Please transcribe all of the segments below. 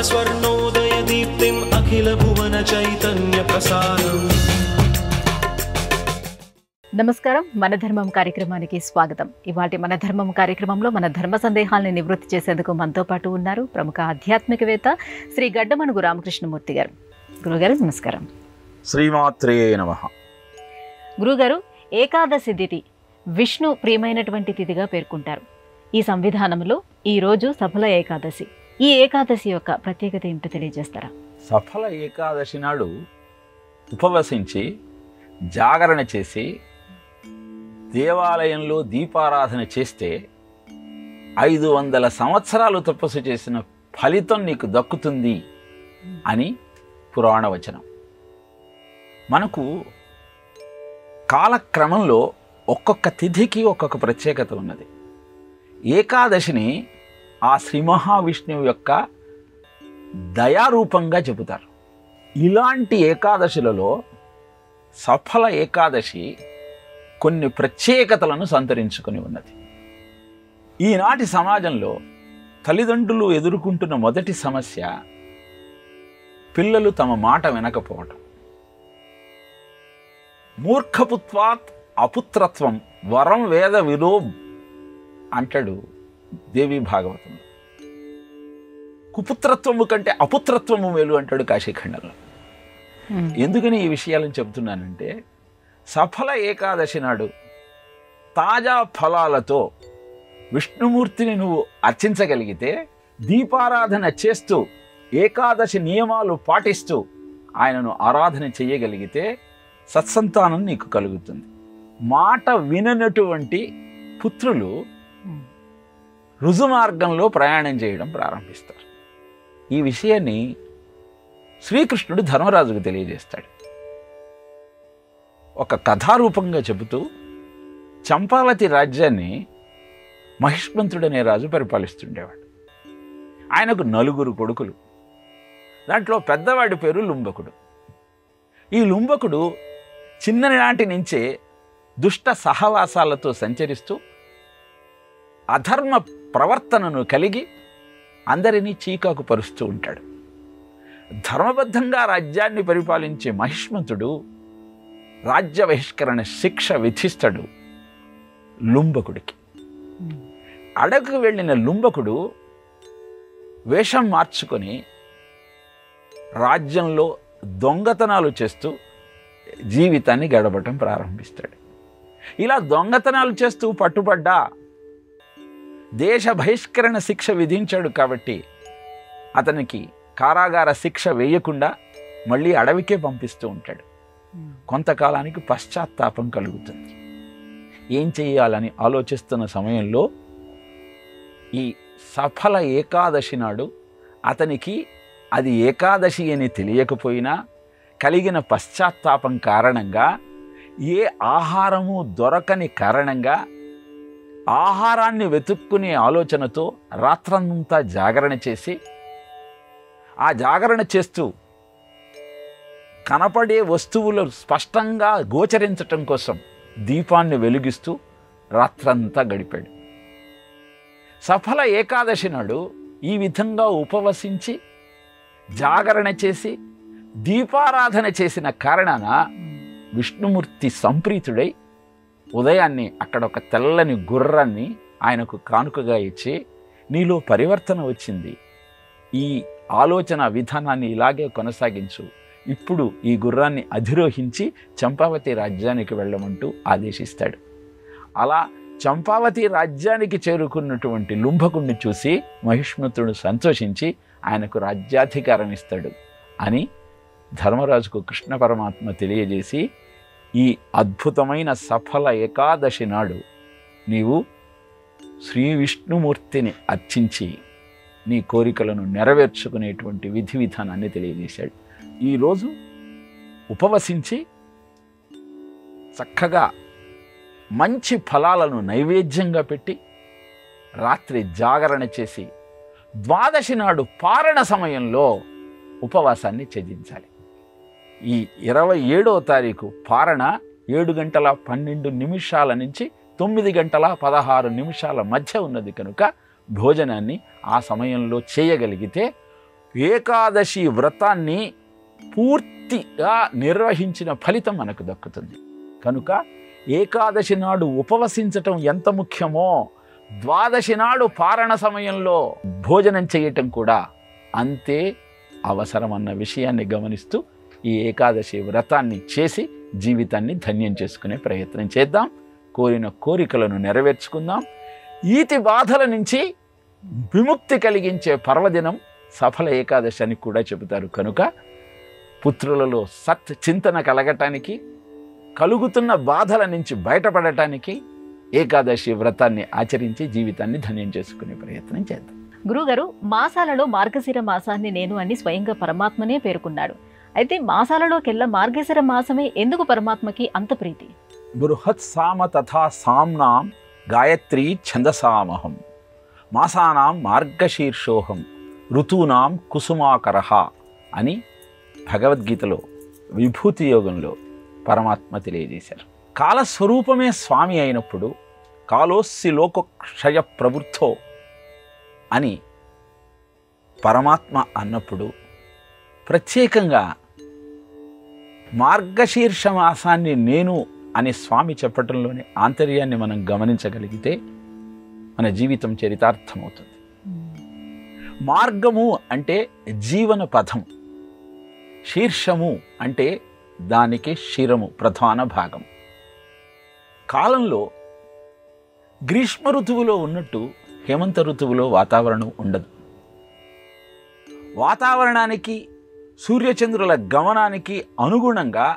स्वर्णोदयदीप्तिम् अखिलभुवनचैतन्यप्रसारम्। నమస్కారం, మన ధర్మం కార్యక్రమానికి స్వాగతం. ఇవాటి మన ధర్మం కార్యక్రమంలో మన ధర్మ సందేహాలను నివృత్తి చేసేందుకు మనతో పాటు ఉన్నారు ప్రముఖ ఆధ్యాత్మికవేత్త శ్రీ గడ్డమణుగు రామకృష్ణమూర్తి గారు. గురుగారు నమస్కారం. శ్రీమాత్రే నమః. గురుగారు, ఏకాదశి తిథి విష్ణు ప్రియమైనటువంటి తిథిగా పేర్కొంటారు. ఈ సంవిధానంలో ఈ రోజు సఫల ఏకాదశి. ఈ ఏకాదశి యొక్క ప్రత్యేకత ఏమిటో తెలియజేస్తారా? సఫల ఏకాదశి నాడు ఉపవసించి జాగరణ చేసి దేవాలయంలో దీపారాధన చేస్తే 500 సంవత్సరాలు తపస్సు చేసిన ఫలితం నీకు దక్కుతుంది అని పురాణ వచనం. మనకు కాలక్రమంలో ఒక్కొక్క తిథికి ఒక్కొక్క ప్రత్యేకత ఉన్నది. ఏకాదశిని ఆ శ్రీ మహావిష్ణువు యొక్క దయారూపంగా చెబుతారు. ఇలాంటి ఏకాదశులలో సఫల ఏకాదశి కొన్ని ప్రత్యేకతలను సంతరించుకొని ఉన్నది. ఈనాటి సమాజంలో తల్లిదండ్రులు ఎదుర్కొంటున్న మొదటి సమస్య పిల్లలు తమ మాట వినకపోవటం. మూర్ఖపుత్వాత్ అపుత్రత్వం వరం వేద విలో అంటాడు దేవి భాగవతంలో. కుపుత్రత్వము కంటే అపుత్రత్వము మేలు అంటాడు కాశీఖండంలో. ఎందుకని ఈ విషయాలను చెబుతున్నానంటే, సఫల ఏకాదశి నాడు తాజా ఫలాలతో విష్ణుమూర్తిని నువ్వు అర్చించగలిగితే, దీపారాధన చేస్తూ ఏకాదశి నియమాలు పాటిస్తూ ఆయనను ఆరాధన చేయగలిగితే సత్సంతానం నీకు కలుగుతుంది. మాట విననటువంటి పుత్రులు రుజుమార్గంలో ప్రయాణం చేయడం ప్రారంభిస్తారు. ఈ విషయాన్ని శ్రీకృష్ణుడు ధర్మరాజుకు తెలియజేస్తాడు. ఒక కథారూపంగా చెబుతూ, చంపావతి రాజ్యాన్ని మహిష్మంతుడనే రాజు పరిపాలిస్తుండేవాడు. ఆయనకు 4 కొడుకులు. దాంట్లో పెద్దవాడి పేరు లుంబకుడు. ఈ లుంబకుడు చిన్ననాటి నుంచే దుష్ట సహవాసాలతో సంచరిస్తూ అధర్మ ప్రవర్తనను కలిగి అందరినీ చీకాకు పరుస్తూ ఉంటాడు. ధర్మబద్ధంగా రాజ్యాన్ని పరిపాలించే మహిష్మంతుడు రాజ్య బహిష్కరణ శిక్ష విధిస్తాడు లుంబకుడికి. అడవికి వెళ్ళిన లుంబకుడు వేషం మార్చుకొని రాజ్యంలో దొంగతనాలు చేస్తూ జీవితాన్ని గడపటం ప్రారంభిస్తాడు. ఇలా దొంగతనాలు చేస్తూ పట్టుబడ్డా దేశ బహిష్కరణ శిక్ష విధించాడు కాబట్టి అతనికి కారాగార శిక్ష వేయకుండా మళ్ళీ అడవికే పంపిస్తూ ఉంటాడు. కొంతకాలానికి పశ్చాత్తాపం కలుగుతుంది. ఏం చేయాలని ఆలోచిస్తున్న సమయంలో ఈ సఫల ఏకాదశి నాడు అతనికి అది ఏకాదశి అని తెలియకపోయినా కలిగిన పశ్చాత్తాపం కారణంగా, ఏ ఆహారము దొరకని కారణంగా ఆహారాన్ని వెతుక్కునే ఆలోచనతో రాత్రంతా జాగరణ చేసి, ఆ జాగరణ చేస్తూ కనపడే వస్తువులు స్పష్టంగా గోచరించటం కోసం దీపాన్ని వెలిగిస్తూ రాత్రంతా గడిపాడు. సఫల ఏకాదశి నాడు ఈ విధంగా ఉపవసించి జాగరణ చేసి దీపారాధన చేసిన కారణాన విష్ణుమూర్తి సంప్రీతుడై ఉదయాన్నే అక్కడ ఒక తెల్లని గుర్రాన్ని ఆయనకు కానుకగా ఇచ్చి, నీలో పరివర్తన వచ్చింది, ఈ ఆలోచన విధానాన్ని ఇలాగే కొనసాగించు, ఇప్పుడు ఈ గుర్రాన్ని అధిరోహించి చంపావతి రాజ్యానికి వెళ్ళమంటూ ఆదేశిస్తాడు. అలా చంపావతి రాజ్యానికి చేరుకున్నటువంటి లుంబకుణ్ణి చూసి మహిష్మతుడు సంతోషించి ఆయనకు రాజ్యాధికారం ఇస్తాడు అని ధర్మరాజుకు కృష్ణ పరమాత్మ తెలియజేసి, ఈ అద్భుతమైన సఫల ఏకాదశి నాడు నీవు శ్రీ విష్ణుమూర్తిని అర్చించి నీ కోరికలను నెరవేర్చుకునేటువంటి విధి విధానాన్ని తెలియజేశాడు. ఈరోజు ఉపవసించి చక్కగా మంచి ఫలాలను నైవేద్యంగా పెట్టి రాత్రి జాగరణ చేసి ద్వాదశి నాడు పారణ సమయంలో ఉపవాసాన్ని ఛేదించాలి. ఈ 27వ తారీఖు పారణ 7:12 నుంచి 9:16 మధ్య ఉన్నది కనుక భోజనాన్ని ఆ సమయంలో చేయగలిగితే ఏకాదశి వ్రతాన్ని పూర్తిగా నిర్వహించిన ఫలితం మనకు దక్కుతుంది. కనుక ఏకాదశి నాడు ఉపవసించటం ఎంత ముఖ్యమో, ద్వాదశి నాడు పారణ సమయంలో భోజనం చేయటం కూడా అంతే అవసరం అన్న విషయాన్ని గమనిస్తూ ఈ ఏకాదశి వ్రతాన్ని చేసి జీవితాన్ని ధన్యం చేసుకునే ప్రయత్నం చేద్దాం. కోరిన కోరికలను నెరవేర్చుకుందాం. ఈతి బాధల నుంచి విముక్తి కలిగించే పర్వదినం సఫల ఏకాదశి అని కూడా చెబుతారు. కనుక పుత్రులలో సత్ చింతన కలగటానికి, కలుగుతున్న బాధల నుంచి బయటపడటానికి ఏకాదశి వ్రతాన్ని ఆచరించి జీవితాన్ని ధన్యం చేసుకునే ప్రయత్నం చేద్దాం. గురుగారు, మాసాలలో మార్గశిర మాసాన్ని నేను అని స్వయంగా పరమాత్మనే పేర్కొన్నాడు. అయితే మాసాలలోకెల్లా మార్గశిర మాసమే ఎందుకు పరమాత్మకి అంత ప్రీతి? బృహత్ సామ తథా సామ్నాం గాయత్రీ ఛందసామహం మాసానాం మార్గశీర్షోహం ఋతూనాం కుసుమాకరః అని భగవద్గీతలో విభూతి యోగంలో పరమాత్మ తెలియజేశారు. కాలస్వరూపమే స్వామి అయినప్పుడు కాలోస్సి లోకక్షయ ప్రవృద్ధో అని పరమాత్మ అన్నప్పుడు ప్రత్యేకంగా మార్గశీర్ష మాసాన్ని నేను అని స్వామి చెప్పటంలోని ఆంతర్యాన్ని మనం గమనించగలిగితే మన జీవితం చరితార్థమవుతుంది. మార్గము అంటే జీవన పథం, శీర్షము అంటే దానికి శిరము ప్రధాన భాగం. కాలంలో గ్రీష్మ ఋతువులో ఉన్నట్టు హేమంత ఋతువులో వాతావరణం ఉండదు. వాతావరణానికి, సూర్యచంద్రుల గమనానికి అనుగుణంగా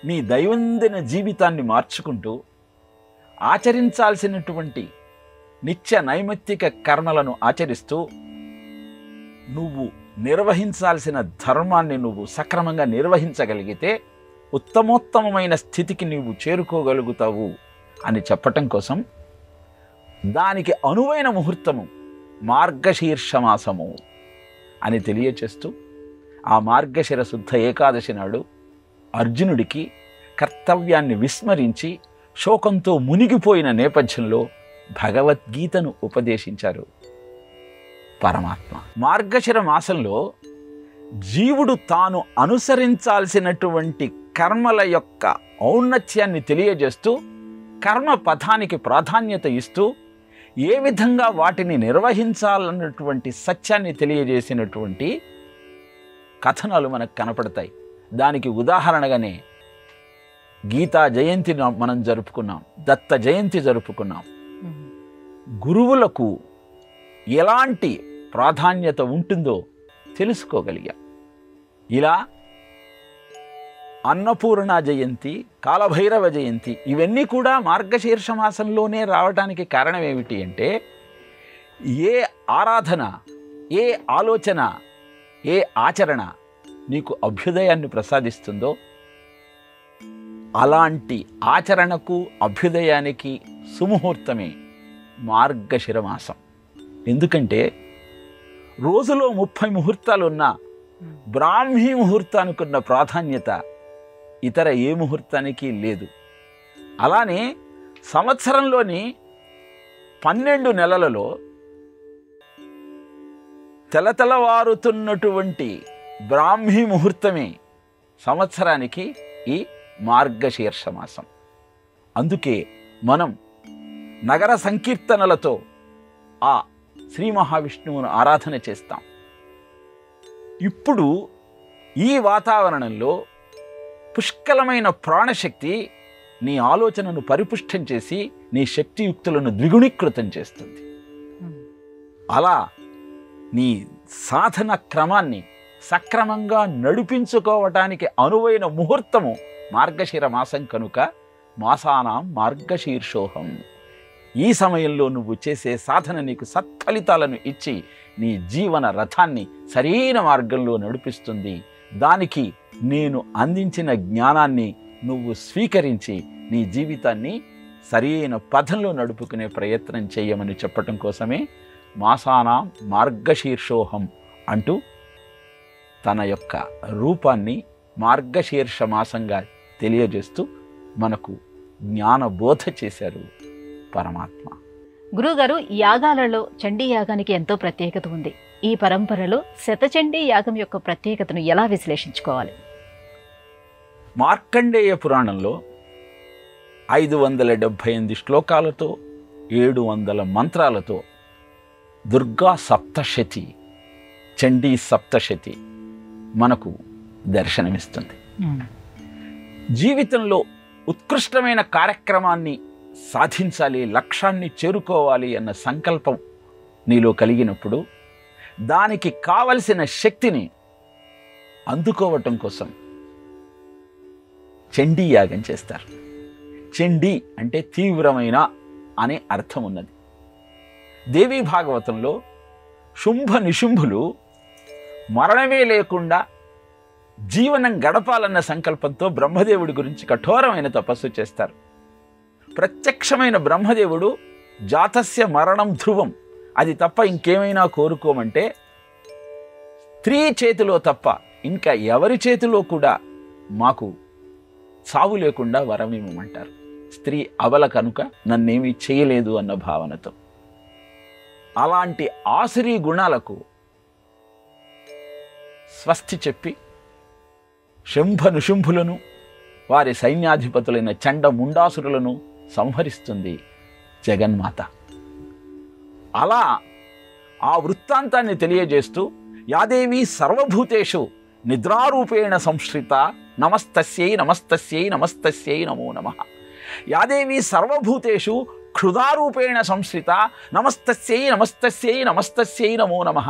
నీ దైనందిన జీవితాన్ని మార్చుకుంటూ ఆచరించాల్సినటువంటి నిత్య నైమిత్తిక కర్మలను ఆచరిస్తూ నువ్వు నిర్వహించాల్సిన ధర్మాన్ని నువ్వు సక్రమంగా నిర్వహించగలిగితే ఉత్తమోత్తమమైన స్థితికి నీవు చేరుకోగలుగుతావు అని చెప్పటం కోసం దానికి అనువైన ముహూర్తము మార్గశీర్ష మాసము అని తెలియచేస్తూ ఆ మార్గశిర శుద్ధ ఏకాదశి నాడు అర్జునుడికి కర్తవ్యాన్ని విస్మరించి శోకంతో మునిగిపోయిన నేపథ్యంలో భగవద్గీతను ఉపదేశించారు పరమాత్మ. మార్గశిర మాసంలో జీవుడు తాను అనుసరించాల్సినటువంటి కర్మల యొక్క ఔన్నత్యాన్ని తెలియజేస్తూ కర్మ పథానికి ప్రాధాన్యత ఇస్తూ ఏ విధంగా వాటిని నిర్వహించాలన్నటువంటి సత్యాన్ని తెలియజేసినటువంటి కథనాలు మనకు కనపడతాయి. దానికి ఉదాహరణగానే గీతా జయంతి మనం జరుపుకున్నాం, దత్త జయంతి జరుపుకున్నాం. గురువులకు ఎలాంటి ప్రాధాన్యత ఉంటుందో తెలుసుకోగలిగాం. ఇలా అన్నపూర్ణ జయంతి, కాలభైరవ జయంతి ఇవన్నీ కూడా మార్గశీర్ష మాసంలోనే రావడానికి కారణం ఏమిటి అంటే ఏ ఆరాధన, ఏ ఆలోచన, ఏ ఆచరణ నీకు అభ్యుదయాన్ని ప్రసాదిస్తుందో అలాంటి ఆచరణకు, అభ్యుదయానికి సుముహూర్తమే మార్గశిర మాసం. ఎందుకంటే రోజులో 30 ముహూర్తాలు ఉన్న బ్రాహ్మీ ముహూర్తానికి ఉన్న ప్రాధాన్యత ఇతర ఏ ముహూర్తానికి లేదు. అలానే సంవత్సరంలోని 12 నెలలలో తెలతెలవారుతున్నటువంటి బ్రాహ్మీ ముహూర్తమే సంవత్సరానికి ఈ మార్గశీర్ష మాసం. అందుకే మనం నగర సంకీర్తనలతో ఆ శ్రీ మహావిష్ణువును ఆరాధన చేస్తాం. ఇప్పుడు ఈ వాతావరణంలో పుష్కలమైన ప్రాణశక్తి నీ ఆలోచనను పరిపుష్టం చేసి నీ శక్తియుక్తులను ద్విగుణీకృతం చేస్తుంది. అలా నీ సాధన క్రమాన్ని సక్రమంగా నడిపించుకోవటానికి అనువైన ముహూర్తము మార్గశిర మాసం. కనుక మాసానాం మార్గశీర్షోహం. ఈ సమయంలో నువ్వు చేసే సాధన నీకు సత్ఫలితాలను ఇచ్చి నీ జీవన రథాన్ని సరైన మార్గంలో నడిపిస్తుంది. దానికి నేను అందించిన జ్ఞానాన్ని నువ్వు స్వీకరించి నీ జీవితాన్ని సరైన పథంలో నడుపుకునే ప్రయత్నం చేయమని చెప్పటం కోసమే మాసానాం మార్గశీర్షోహం అంటూ తన యొక్క రూపాన్ని మార్గశీర్ష మాసంగా తెలియజేస్తూ మనకు జ్ఞానబోధ చేశారు పరమాత్మ. గురువుగారు, యాగాలలో చండీ యాగానికి ఎంతో ప్రత్యేకత ఉంది. ఈ పరంపరలో శతచండీ యాగం యొక్క ప్రత్యేకతను ఎలా విశ్లేషించుకోవాలి? మార్కండేయ పురాణంలో 578 శ్లోకాలతో 700 మంత్రాలతో దుర్గా సప్తశతి, చండీ సప్తశతి మనకు దర్శనమిస్తుంది. జీవితంలో ఉత్కృష్టమైన కార్యక్రమాన్ని సాధించాలి, లక్ష్యాన్ని చేరుకోవాలి అన్న సంకల్పం నీలో కలిగినప్పుడు దానికి కావలసిన శక్తిని అందుకోవటం కోసం చండీ యాగం చేస్తారు. చండీ అంటే తీవ్రమైన అనే అర్థం ఉన్నది. దేవీ భాగవతంలో శుంభ నిశుంభులు మరణమే లేకుండా జీవనం గడపాలన్న సంకల్పంతో బ్రహ్మదేవుడి గురించి కఠోరమైన తపస్సు చేస్తారు. ప్రత్యక్షమైన బ్రహ్మదేవుడు జాతస్య మరణం ధ్రువం, అది తప్ప ఇంకేమైనా కోరుకోమంటే స్త్రీ చేతిలో తప్ప ఇంకా ఎవరి చేతిలో కూడా మాకు చావు లేకుండా వరం ఇవ్వమంటారు. స్త్రీ అబల కనుక నన్నేమీ చేయలేదు అన్న భావనతో. అలాంటి ఆసురీ గుణాలకు స్వస్తి చెప్పి శంభ నిశుంభులను వారి సైన్యాధిపతులైన చండ ముండాసురులను సంహరిస్తుంది జగన్మాత. అలా ఆ వృత్తాంతాన్ని తెలియజేస్తూ యాదేవి సర్వభూతేషు నిద్రారూపేణ సంశ్రిత నమస్తస్యై నమస్తస్యై నమస్తస్యై నమో నమః. యాదేవి సర్వభూతేషు క్షుధారూపేణ సంశ్రిత నమస్తస్యై నమస్తస్యై నమస్తస్యై నమో నమః.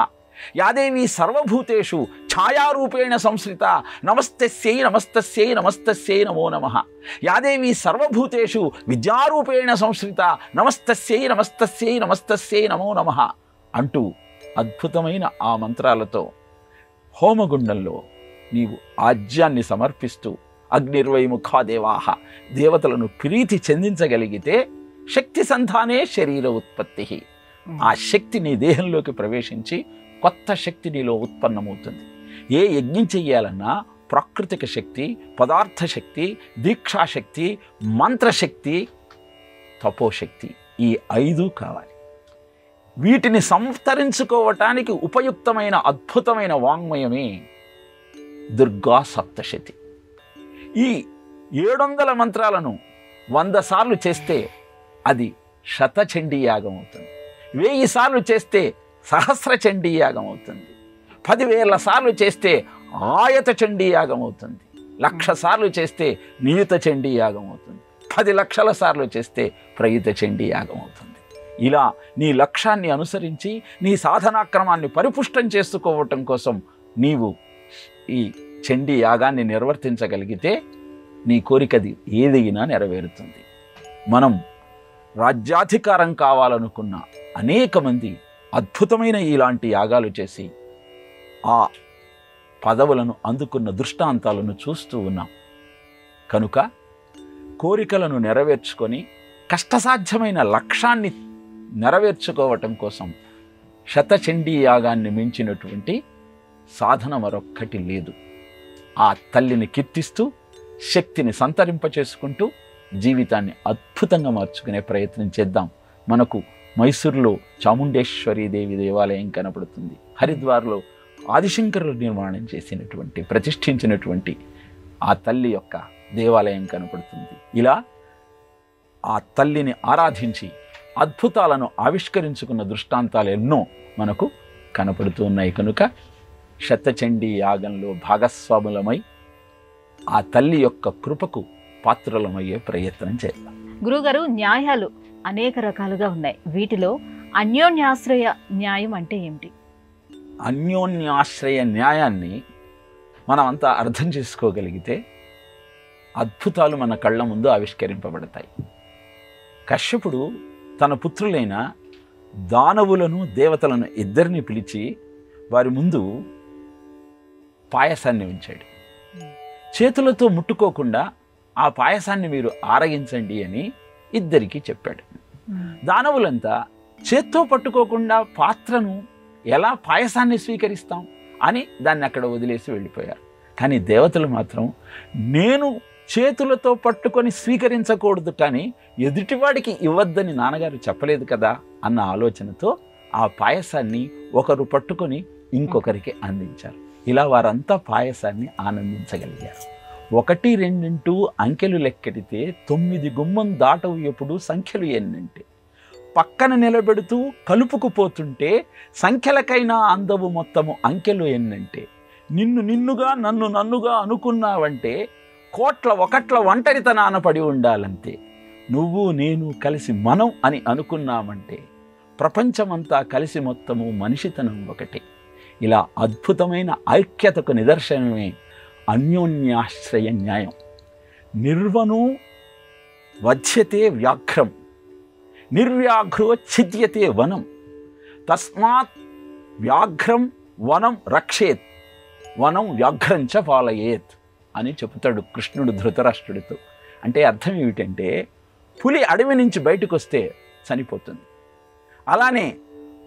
యాదేవి సర్వభూతేషు ఛాయారూపేణ సంశ్రిత నమస్తస్యై నమస్తస్యై నమస్తస్యై నమో నమః. యాదేవి సర్వభూతేషు విద్యారూపేణ సంశ్రిత నమస్తస్యై నమస్తస్యై నమస్తస్యై నమో నమః అంటూ అద్భుతమైన ఆ మంత్రాలతో హోమగుండంలో నీవు ఆజ్యాన్ని సమర్పిస్తూ అగ్నిర్వై ముఖా దేవాహ, దేవతలను ప్రీతి చెందించగలిగితే శక్తి సంధానే శరీర ఉత్పత్తి. ఆ శక్తి నీ దేహంలోకి ప్రవేశించి కొత్త శక్తి నీలో ఉత్పన్నమవుతుంది. ఏ యజ్ఞం చెయ్యాలన్నా ప్రాకృతిక శక్తి, పదార్థ శక్తి, దీక్షాశక్తి, మంత్రశక్తి, తపోశక్తి, ఈ 5 కావాలి. వీటిని సంతరించుకోవటానికి ఉపయుక్తమైన అద్భుతమైన వాంగ్మయమే దుర్గా సప్తశతి. ఈ 700 మంత్రాలను 100 సార్లు చేస్తే అది శతచండీ యాగం అవుతుంది. 1000 సార్లు చేస్తే సహస్ర చండీ యాగం అవుతుంది. 10,000 సార్లు చేస్తే ఆయత చండీ యాగం అవుతుంది. 1,00,000 సార్లు చేస్తే నియుత చండీ యాగం అవుతుంది. 10 లక్షల సార్లు చేస్తే ప్రయుత చండీ యాగం అవుతుంది. ఇలా నీ లక్ష్యాన్ని అనుసరించి నీ సాధనాక్రమాన్ని పరిపుష్టం చేసుకోవటం కోసం నీవు ఈ చండీ యాగాన్ని నిర్వర్తించగలిగితే నీ కోరికది ఏదైనా నెరవేరుతుంది. మనం రాజ్యాధికారం కావాలనుకున్న అనేక మంది అద్భుతమైన ఇలాంటి యాగాలు చేసి ఆ పదవులను అందుకున్న దృష్టాంతాలను చూస్తూ ఉన్నాం. కనుక కోరికలను నెరవేర్చుకొని కష్టసాధ్యమైన లక్ష్యాన్ని నెరవేర్చుకోవటం కోసం శతచండీ యాగాన్ని మించినటువంటి సాధన మరొక్కటి లేదు. ఆ తల్లిని కీర్తిస్తూ శక్తిని సంతరింపచేసుకుంటూ జీవితాన్ని అద్భుతంగా మార్చుకునే ప్రయత్నం చేద్దాం. మనకు మైసూరులో చాముండేశ్వరీ దేవి దేవాలయం కనపడుతుంది. హరిద్వార్లో ఆదిశంకరులు నిర్మాణం చేసినటువంటి ప్రతిష్ఠించినటువంటి ఆ తల్లి యొక్క దేవాలయం కనపడుతుంది. ఇలా ఆ తల్లిని ఆరాధించి అద్భుతాలను ఆవిష్కరించుకున్న దృష్టాంతాలు ఎన్నో మనకు కనపడుతూ ఉన్నాయి. కనుక శతచండీ యాగంలో భాగస్వాములమై ఆ తల్లి యొక్క కృపకు పాత్రలమయ్యే ప్రయత్నం చేద్దాం. గురుగారు, న్యాయాలు అనేక రకాలుగా ఉన్నాయి. వీటిలో అన్యోన్యాశ్రయ న్యాయం అంటే ఏమిటి? అన్యోన్యాశ్రయ న్యాయాన్ని మనమంతా అర్థం చేసుకోగలిగితే అద్భుతాలు మన కళ్ళ ముందు ఆవిష్కరింపబడతాయి. కశ్యపుడు తన పుత్రులైన దానవులను దేవతలను ఇద్దరిని పిలిచి వారి ముందు పాయసాన్ని ఉంచాడు. చేతులతో ముట్టుకోకుండా ఆ పాయసాన్ని మీరు ఆరగించండి అని ఇద్దరికీ చెప్పాడు. దానవులంతా చేత్తో పట్టుకోకుండా పాత్రను ఎలా పాయసాన్ని స్వీకరిస్తాం అని దాన్ని అక్కడ వదిలేసి వెళ్ళిపోయారు. కానీ దేవతలు మాత్రం నేను చేతులతో పట్టుకొని స్వీకరించకూడదు, కానీ ఎదుటివాడికి ఇవ్వద్దని నాన్నగారు చెప్పలేదు కదా అన్న ఆలోచనతో ఆ పాయసాన్ని ఒకరు పట్టుకొని ఇంకొకరికి అందించారు. ఇలా వారంతా పాయసాన్ని ఆనందించగలిగారు. 1, 2 అంకెలు లెక్కెడితే 9 గుమ్మం దాటవు ఎప్పుడు సంఖ్యలు ఎన్నంటే, పక్కన నిలబెడుతూ కలుపుకుపోతుంటే సంఖ్యలకైనా అందవు మొత్తము అంకెలు ఎన్నంటే, నిన్ను నిన్నుగా నన్ను నన్నుగా అనుకున్నావంటే కోట్ల ఒకట్ల ఒంటరితనాన పడి ఉండాలంతే. నువ్వు నేను కలిసి మనం అని అనుకున్నామంటే ప్రపంచమంతా కలిసి మొత్తము మనిషితనం ఒకటే. ఇలా అద్భుతమైన ఐక్యతకు నిదర్శనమే అన్యోన్యాశ్రయ న్యాయం. నిర్వను వధ్యతే వ్యాఘ్రం, నిర్వ్యాఘ్రో ఛిద్యతే వనం, తస్మాత్ వ్యాఘ్రం వనం రక్షేత్, వనం వ్యాఘ్రంచ పాలయేత్ అని చెబుతాడు కృష్ణుడు ధృతరాష్ట్రుడితో. అంటే అర్థం ఏమిటంటే, పులి అడవి నుంచి బయటకు వస్తే చనిపోతుంది. అలానే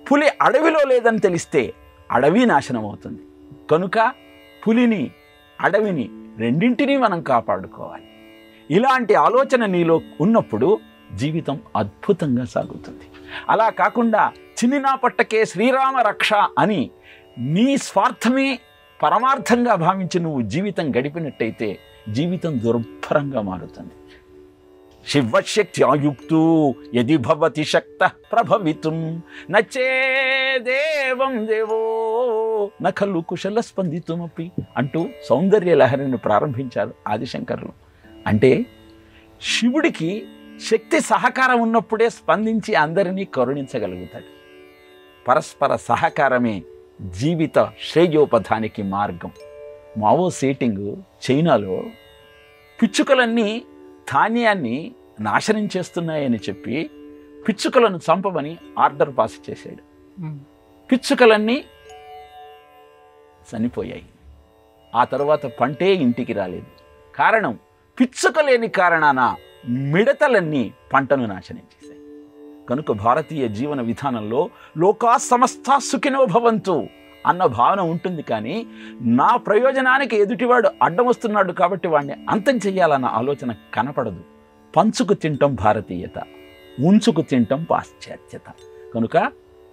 పులి అడవిలో లేదని తెలిస్తే అడవి నాశనం అవుతుంది. కనుక పులిని అడవిని రెండింటినీ మనం కాపాడుకోవాలి. ఇలాంటి ఆలోచన నీలో ఉన్నప్పుడు జీవితం అద్భుతంగా సాగుతుంది. అలా కాకుండా చిన్నినా పట్టకే శ్రీరామ రక్ష అని నీ స్వార్థమే పరమార్థంగా భావించి నువ్వు జీవితం గడిపినట్టయితే జీవితం దుర్భరంగా మారుతుంది. శివశక్త్యాయుక్తూ యది భవతి శక్త ప్రభవితుం నచేదేవం దేవో నఖలు కుశల స్పందితుమపి అంటూ సౌందర్య లహరిని ప్రారంభించారు ఆదిశంకరులు. అంటే శివుడికి శక్తి సహకారం ఉన్నప్పుడే స్పందించి అందరినీ కరుణించగలుగుతాడు. పరస్పర సహకారమే జీవిత శ్రేయోపథానికి మార్గం. మావో సేటింగ్ చైనాలో పిచ్చుకలన్నీ ధాన్యాన్ని నాశనం చేస్తున్నాయని చెప్పి పిచ్చుకలను చంపమని ఆర్డర్ పాస్ చేశాడు. పిచ్చుకలన్నీ చనిపోయాయి. ఆ తర్వాత పంటే ఇంటికి రాలేదు. కారణం, పిచ్చుక లేని కారణాన మిడతలన్నీ పంటను నాశనం చేశాయి. కనుక భారతీయ జీవన విధానంలో లోకా సమస్తా సుఖినో భవంతు అన్న భావన ఉంటుంది. కానీ నా ప్రయోజనానికి ఎదుటివాడు అడ్డం వస్తున్నాడు కాబట్టి వాడిని అంతం చెయ్యాలన్న ఆలోచన కనపడదు. పంచుకు తింటం భారతీయత, ఉంచుకు తింటం పాశ్చాత్యత. కనుక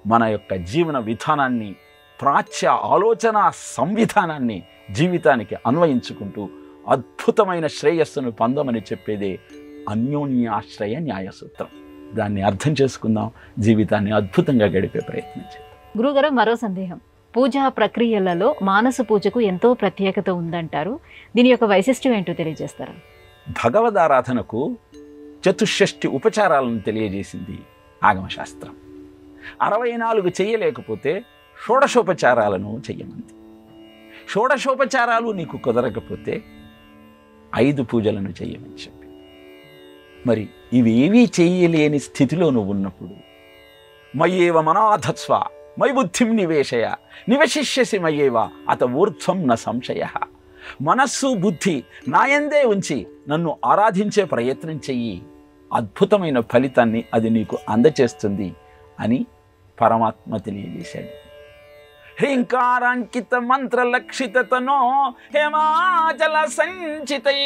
మన యొక్క జీవన విధానాన్ని, ప్రాచ్య ఆలోచన సంవిధానాన్ని జీవితానికి అన్వయించుకుంటూ అద్భుతమైన శ్రేయస్సును పొందమని చెప్పేదే అన్యోన్యాశ్రయ న్యాయసూత్రం. దాన్ని అర్థం చేసుకుందాం, జీవితాన్ని అద్భుతంగా గడిపే ప్రయత్నం చేద్దాం. గురుగారు, మరో సందేహం. పూజా ప్రక్రియలలో మానస పూజకు ఎంతో ప్రత్యేకత ఉందంటారు. దీని యొక్క వైశిష్ట్యం ఏంటో తెలియజేస్తారా? భగవదారాధనకు చతుషష్ఠి ఉపచారాలను తెలియజేసింది ఆగమశాస్త్రం. 64 చెయ్యలేకపోతే షోడశోపచారాలను చెయ్యమంది. షోడశోపచారాలు నీకు కుదరకపోతే 5 పూజలను చెయ్యమని చెప్పి. మరి ఇవేవీ చెయ్యలేని స్థితిలో నువ్వు ఉన్నప్పుడు మయ్యేవ మనాధత్స్వ మై బుద్ధిం నివేశయ నివశిష్యసి మయ్యేవ అత ఊర్ధ్వం న సంశయ. మనస్సు బుద్ధి నాయందే ఉంచి నన్ను ఆరాధించే ప్రయత్నం చెయ్యి, అద్భుతమైన ఫలితాన్ని అది నీకు అందచేస్తుంది అని పరమాత్మ తెలియజేశాడు. హ్రీంకారాంకిత మంత్రలక్షితతనో హేమాచల సంచితై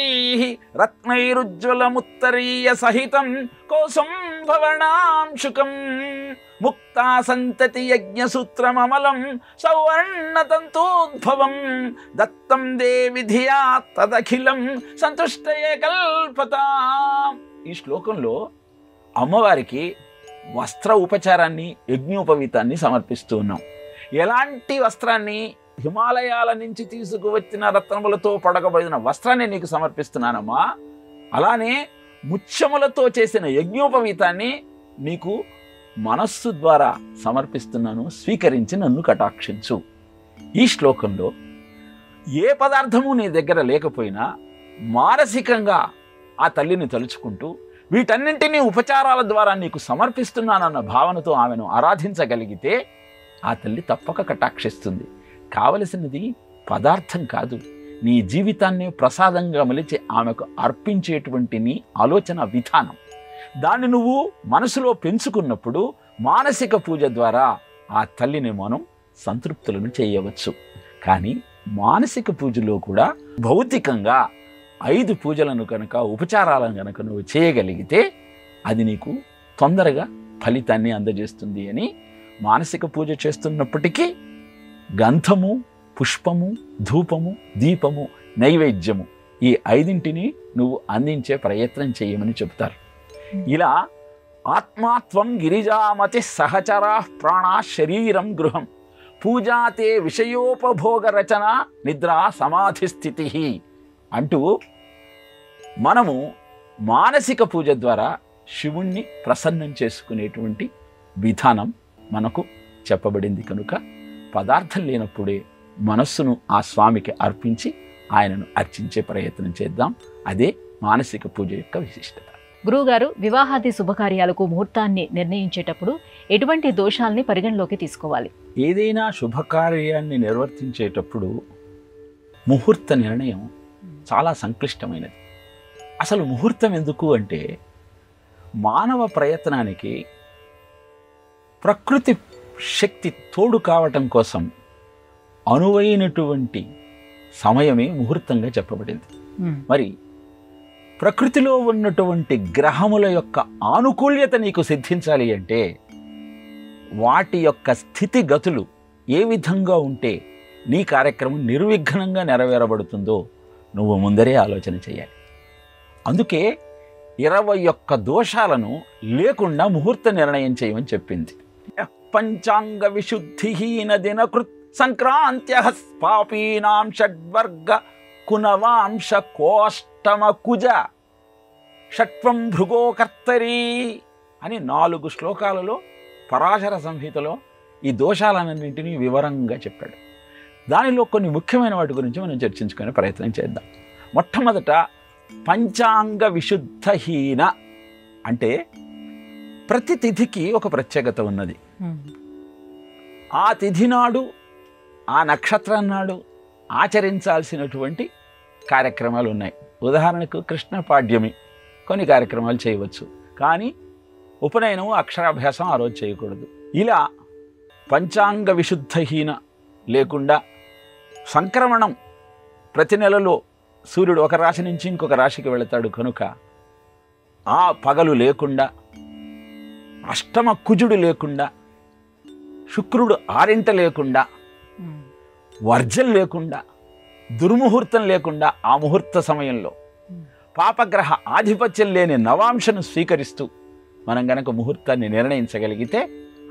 రత్నైరుజ్వలముత్తరీయ సహితం కోసం భవనాంశుకం ముక్తా సంతతి యజ్ఞసూత్రమమలం సౌవర్ణతంతూద్భవం దత్తం దేవి ధియా తదఖిలం సంతుష్టయే కల్పతా. ఈ శ్లోకంలో అమ్మవారికి వస్త్ర ఉపచారాన్ని, యజ్ఞోపవీతాన్ని సమర్పిస్తూ ఉన్నాం. ఎలాంటి వస్త్రాన్ని? హిమాలయాల నుంచి తీసుకువచ్చిన రత్నములతో పడకబడిన వస్త్రాన్ని నీకు సమర్పిస్తున్నానమ్మా. అలానే ముత్యములతో చేసిన యజ్ఞోపవీతాన్ని నీకు మనస్సు ద్వారా సమర్పిస్తున్నాను, స్వీకరించి నన్ను కటాక్షించు. ఈ శ్లోకంలో ఏ పదార్థము నీ దగ్గర లేకపోయినా మానసికంగా ఆ తల్లిని తలుచుకుంటూ వీటన్నింటినీ ఉపచారాల ద్వారా నీకు సమర్పిస్తున్నానన్న భావనతో ఆమెను ఆరాధించగలిగితే ఆ తల్లి తప్పక కటాక్షిస్తుంది. కావలసినది పదార్థం కాదు, నీ జీవితాన్ని ప్రసాదంగా మలిచి ఆమెకు అర్పించేటువంటి నీ ఆలోచన విధానం. దాన్ని నువ్వు మనసులో పెంచుకున్నప్పుడు మానసిక పూజ ద్వారా ఆ తల్లిని మనం సంతృప్తులను చేయవచ్చు. కానీ మానసిక పూజలో కూడా భౌతికంగా 5 పూజలను కనుక, ఉపచారాలను కనుక నువ్వు చేయగలిగితే అది నీకు తొందరగా ఫలితాన్ని అందజేస్తుంది అని మానసిక పూజ చేస్తున్నప్పటికీ గంధము, పుష్పము, ధూపము, దీపము, నైవేద్యము ఈ 5ంటిని నువ్వు అందించే ప్రయత్నం చేయమని చెప్తారు. ఇలా ఆత్మాత్వం గిరిజామతి సహచరా ప్రాణా శరీరం గృహం పూజాతే విషయోపభోగ రచన నిద్ర సమాధి స్థితి అంటూ మనము మానసిక పూజ ద్వారా శివుణ్ణి ప్రసన్నం చేసుకునేటువంటి విధానం మనకు చెప్పబడింది. కనుక పదార్థం లేనప్పుడే మనస్సును ఆ స్వామికి అర్పించి ఆయనను అర్చించే ప్రయత్నం చేద్దాం. అదే మానసిక పూజ యొక్క విశిష్టత. గురువుగారు, వివాహాది శుభకార్యాలకు ముహూర్తాన్ని నిర్ణయించేటప్పుడు ఎటువంటి దోషాలని పరిగణలోకి తీసుకోవాలి? ఏదైనా శుభకార్యాన్ని నిర్వర్తించేటప్పుడు ముహూర్త నిర్ణయం చాలా సంక్లిష్టమైనది. అసలు ముహూర్తం ఎందుకు అంటే మానవ ప్రయత్నానికి ప్రకృతి శక్తి తోడు కావటం కోసం అనువైనటువంటి సమయమే ముహూర్తంగా చెప్పబడింది. మరి ప్రకృతిలో ఉన్నటువంటి గ్రహముల యొక్క ఆనుకూల్యత నీకు సిద్ధించాలి అంటే వాటి యొక్క స్థితిగతులు ఏ విధంగా ఉంటే నీ కార్యక్రమం నిర్విఘ్నంగా నెరవేరబడుతుందో నువ్వు ముందరే ఆలోచన చేయాలి. అందుకే 21 దోషాలను లేకుండా ముహూర్త నిర్ణయం చేయమని చెప్పింది. పంచాంగ విశుద్ధిహీన దినకృత్ సంక్రాంత్య పాపీనాం షడ్వర్గ కునవాంశ కోష్టమ కుజ షట్వం భృగోకర్తరీ అని 4 శ్లోకాలలో పరాశర సంహితలో ఈ దోషాలన్నింటినీ వివరంగా చెప్పాడు. దానిలో కొన్ని ముఖ్యమైన వాటి గురించి మనం చర్చించుకునే ప్రయత్నం చేద్దాం. మొట్టమొదట పంచాంగ విశుద్ధహీన అంటే ప్రతి తిథికి ఒక ప్రత్యేకత ఉన్నది. ఆ తిథి నాడు, ఆ నక్షత్రం నాడు ఆచరించాల్సినటువంటి కార్యక్రమాలు ఉన్నాయి. ఉదాహరణకు కృష్ణ పాడ్యమి కొన్ని కార్యక్రమాలు చేయవచ్చు, కానీ ఉపనయనం, అక్షరాభ్యాసం ఆ రోజు చేయకూడదు. ఇలా పంచాంగ విశుద్ధహీన లేకుండా సంక్రమణం ప్రతి నెలలో సూర్యుడు ఒక రాశి నుంచి ఇంకొక రాశికి వెళతాడు కనుక ఆ పగలు లేకుండా, అష్టమ కుజుడు లేకుండా, శుక్రుడు 6 లేకుండా, వర్జం లేకుండా, దుర్ముహూర్తం లేకుండా ఆ ముహూర్త సమయంలో పాపగ్రహ ఆధిపత్యం లేని నవాంశను స్వీకరిస్తూ మనం గనక ముహూర్తాన్ని నిర్ణయించగలిగితే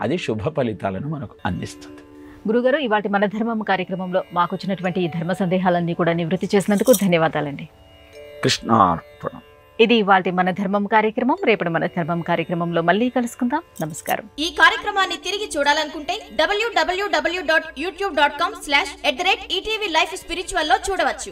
అది శుభ ఫలితాలను మనకు అందిస్తుంది. గురుగారు, ఇవాటి మన ధర్మం కార్యక్రమంలో మాకు వచ్చినటువంటి ఈ ధర్మ సందేహాలన్నీ కూడా నివృత్తి చేసినందుకు ధన్యవాదాలండి. కృష్ణార్పణం. ఇది ఇవాటి మన ధర్మం కార్యక్రమం. రేపటి మన ధర్మం కార్యక్రమంలో మళ్ళీ కలుసుకుందాం. నమస్కారం. ఈ కార్యక్రమాన్ని తిరిగి చూడాలనుకుంటే www.youtube.com/ETV Life Spiritual లో చూడవచ్చు.